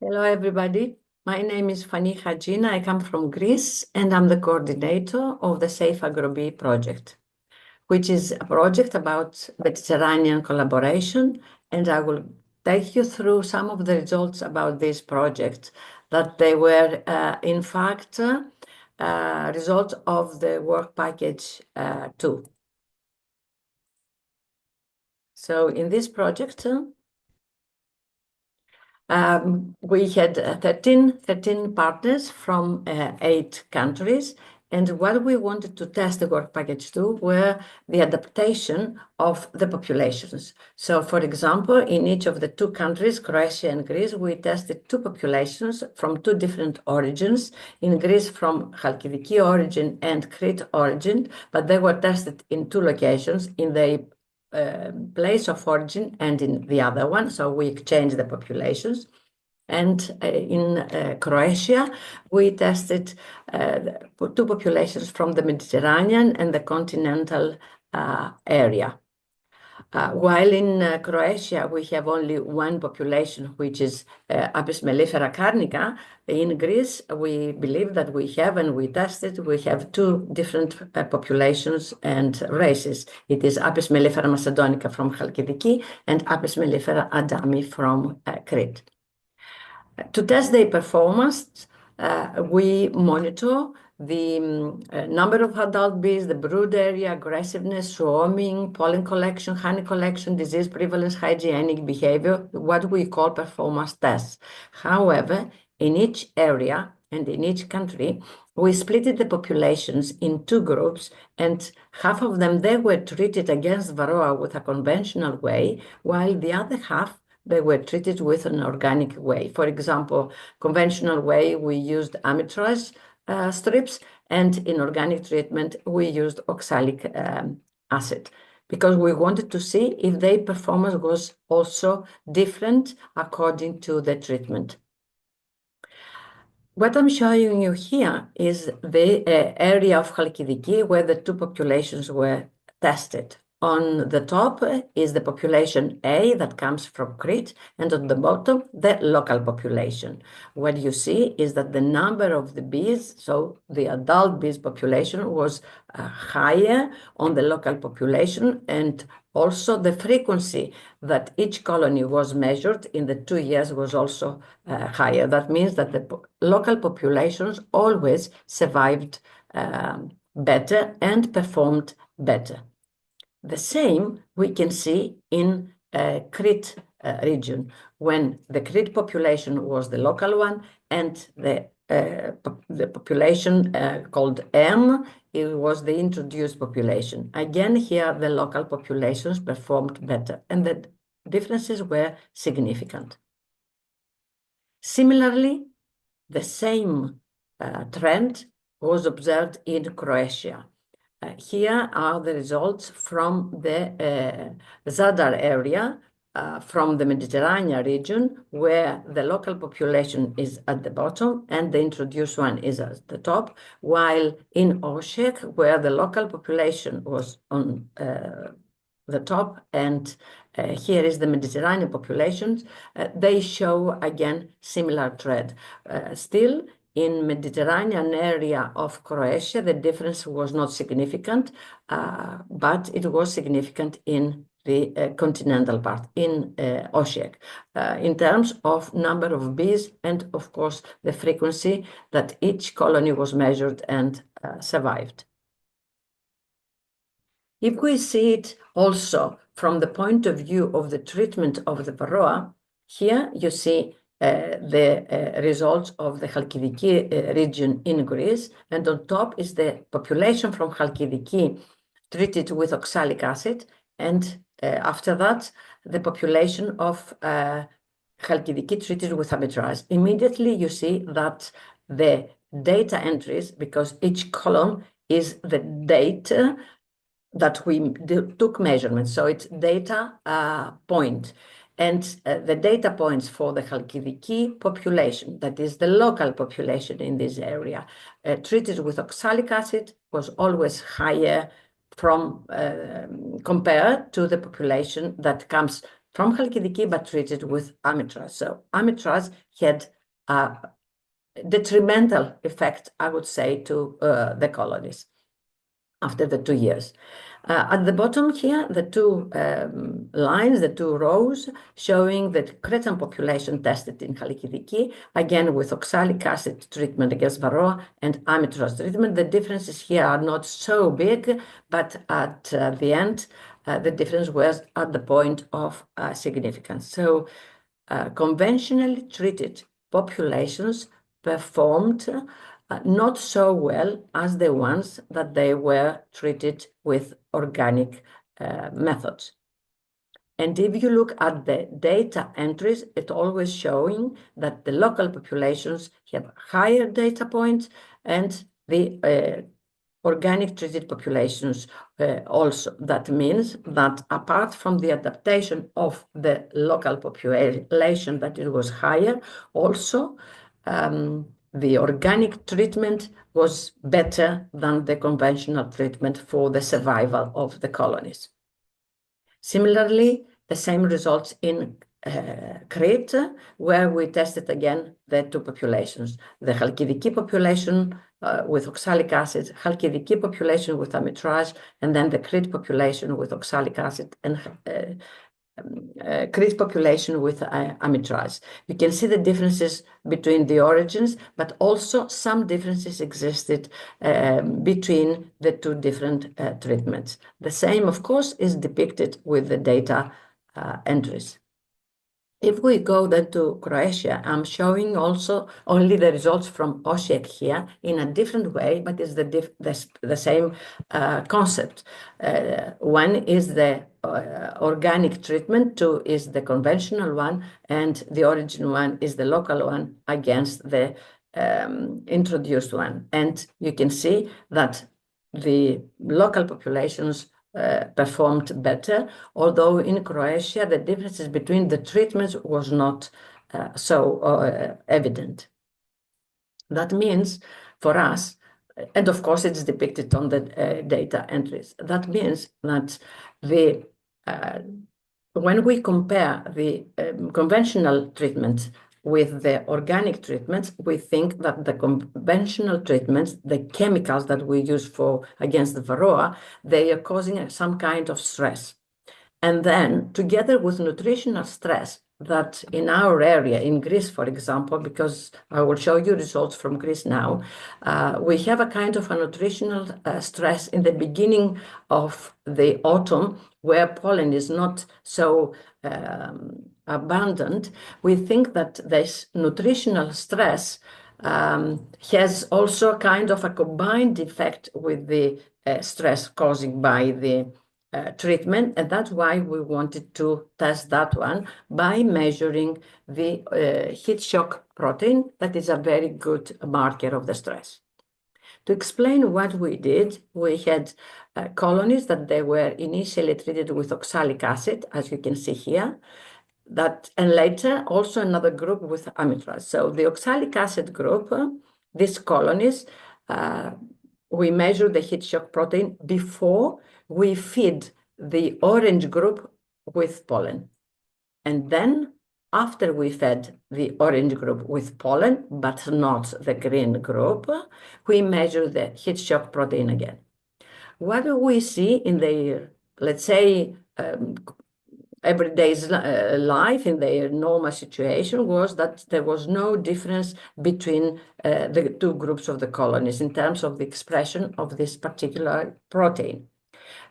Hello, everybody. My name is Fani Hagina. I come from Greece, and I'm the coordinator of the Safe AgroBee project, which is a project about Mediterranean collaboration. And I will take you through some of the results about this project, that they were, in fact, results of the work package 2. So in this project, we had 13 partners from 8 countries, and what we wanted to test the work package 2 were the adaptation of the populations. So, for example, in each of the 2 countries, Croatia and Greece, we tested 2 populations from 2 different origins. In Greece, from Chalkidiki origin and Crete origin, but they were tested in 2 locations, in the place of origin and in the other one, so we exchanged the populations. And in Croatia, we tested 2 populations from the Mediterranean and the continental area. While in Croatia, we have only 1 population, which is Apis mellifera carnica. In Greece, we believe that we have, and we tested, we have 2 different populations and races. It is Apis mellifera macedonica from Chalkidiki and Apis mellifera adami from Crete. To test their performance, we monitor the number of adult bees, the brood area, aggressiveness, swarming, pollen collection, honey collection, disease prevalence, hygienic behavior, what we call performance tests. However, in each area and in each country, we split the populations in 2 groups, and half of them, they were treated against varroa with a conventional way, while the other half, they were treated with an organic way. For example, conventional way, we used amitraz strips, and in organic treatment, we used oxalic acid, because we wanted to see if their performance was also different according to the treatment. What I'm showing you here is the area of Chalkidiki where the 2 populations were tested. On the top is the population A that comes from Crete, and on the bottom, the local population. What you see is that the number of the bees, so the adult bees population, was higher on the local population, and also the frequency that each colony was measured in the 2 years was also higher. That means that the local populations always survived better and performed better. The same we can see in Crete region, when the Crete population was the local one, and the population called M, it was the introduced population. Again, here the local populations performed better, and the differences were significant. Similarly, the same trend was observed in Croatia. Here are the results from the Zadar area, from the Mediterranean region, where the local population is at the bottom and the introduced one is at the top, while in Osijek, where the local population was on the top, and here is the Mediterranean populations, they show again similar trend. Still, in Mediterranean area of Croatia, the difference was not significant, but it was significant in the continental part, in Osijek, in terms of number of bees and, of course, the frequency that each colony was measured and survived. If we see it also from the point of view of the treatment of the varroa, here you see the results of the Chalkidiki region in Greece, and on top is the population from Chalkidiki treated with oxalic acid, and after that, the population of Chalkidiki treated with amitraz. Immediately you see that the data entries, because each column is the data that we took measurements, so it's data point. And the data points for the Chalkidiki population, that is the local population in this area, treated with oxalic acid, was always higher from compared to the population that comes from Chalkidiki, but treated with amitraz. So amitraz had a detrimental effect, I would say, to the colonies after the 2 years. At the bottom here, the two lines, the two rows, showing the Cretan population tested in Chalkidiki, again with oxalic acid treatment against varroa and amitraz treatment. The differences here are not so big, but at the end, the difference was at the point of significance. So conventionally treated populations performed not so well as the ones that they were treated with organic methods. And if you look at the data entries, it's always showing that the local populations have higher data points and the organic treated populations also. That means that apart from the adaptation of the local population, that it was higher, also the organic treatment was better than the conventional treatment for the survival of the colonies. Similarly, the same results in Crete, where we tested again the two populations, the Chalkidiki population with oxalic acid, Chalkidiki population with amitraz, and then the Crete population with oxalic acid and Crete population with amitraz. You can see the differences between the origins, but also some differences existed between the two different treatments. The same, of course, is depicted with the data entries. If we go then to Croatia, I'm showing also only the results from Osijek here in a different way, but it's the same concept. One is the organic treatment, two is the conventional one, and the origin one is the local one against the introduced one. And you can see that the local populations performed better, although in Croatia the differences between the treatments was not so evident. That means for us, and of course it's depicted on the data entries, that means that when we compare the conventional treatment with the organic treatments, we think that the conventional treatments, the chemicals that we use against the varroa, they are causing some kind of stress. And then together with nutritional stress, that in our area, in Greece, for example, because I will show you results from Greece now, we have a kind of a nutritional stress in the beginning of the autumn where pollen is not so abundant. We think that this nutritional stress has also kind of a combined effect with the stress caused by the treatment, and that's why we wanted to test that one by measuring the heat shock protein. That is a very good marker of the stress. To explain what we did, we had colonies that they were initially treated with oxalic acid, as you can see here, and later also another group with amitraz. So the oxalic acid group, these colonies, we measure the heat shock protein before we feed the orange group with pollen. And then after we fed the orange group with pollen, but not the green group, we measure the heat shock protein again. What do we see in their, let's say, everyday life, in their normal situation, was that there was no difference between the two groups of the colonies in terms of the expression of this particular protein.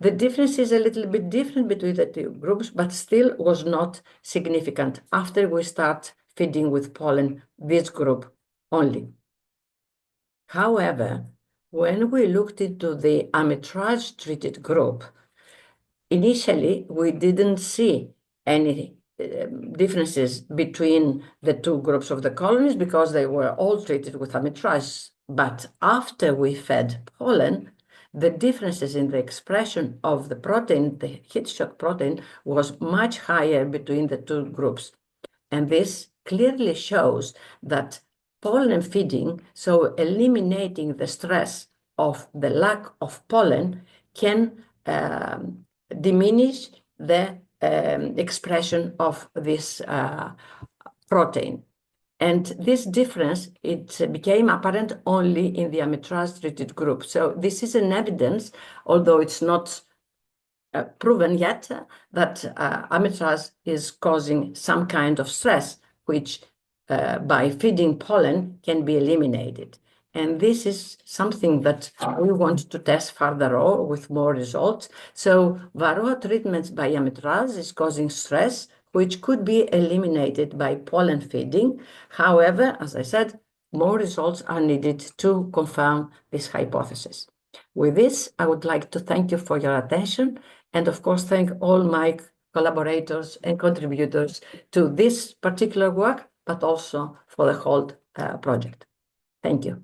The difference is a little bit different between the two groups, but still was not significant after we start feeding with pollen this group only. However, when we looked into the amitraz-treated group, initially we didn't see any differences between the two groups of the colonies because they were all treated with amitraz. But after we fed pollen, the differences in the expression of the protein, the heat shock protein, was much higher between the two groups. And this clearly shows that pollen feeding, so eliminating the stress of the lack of pollen, can diminish the expression of this protein. And this difference, it became apparent only in the amitraz-treated group. So this is an evidence, although it's not proven yet, that amitraz is causing some kind of stress, which by feeding pollen can be eliminated. And this is something that we want to test further on with more results. So varroa treatments by amitraz is causing stress, which could be eliminated by pollen feeding. However, as I said, more results are needed to confirm this hypothesis. With this, I would like to thank you for your attention, and of course, thank all my collaborators and contributors to this particular work, but also for the whole project. Thank you.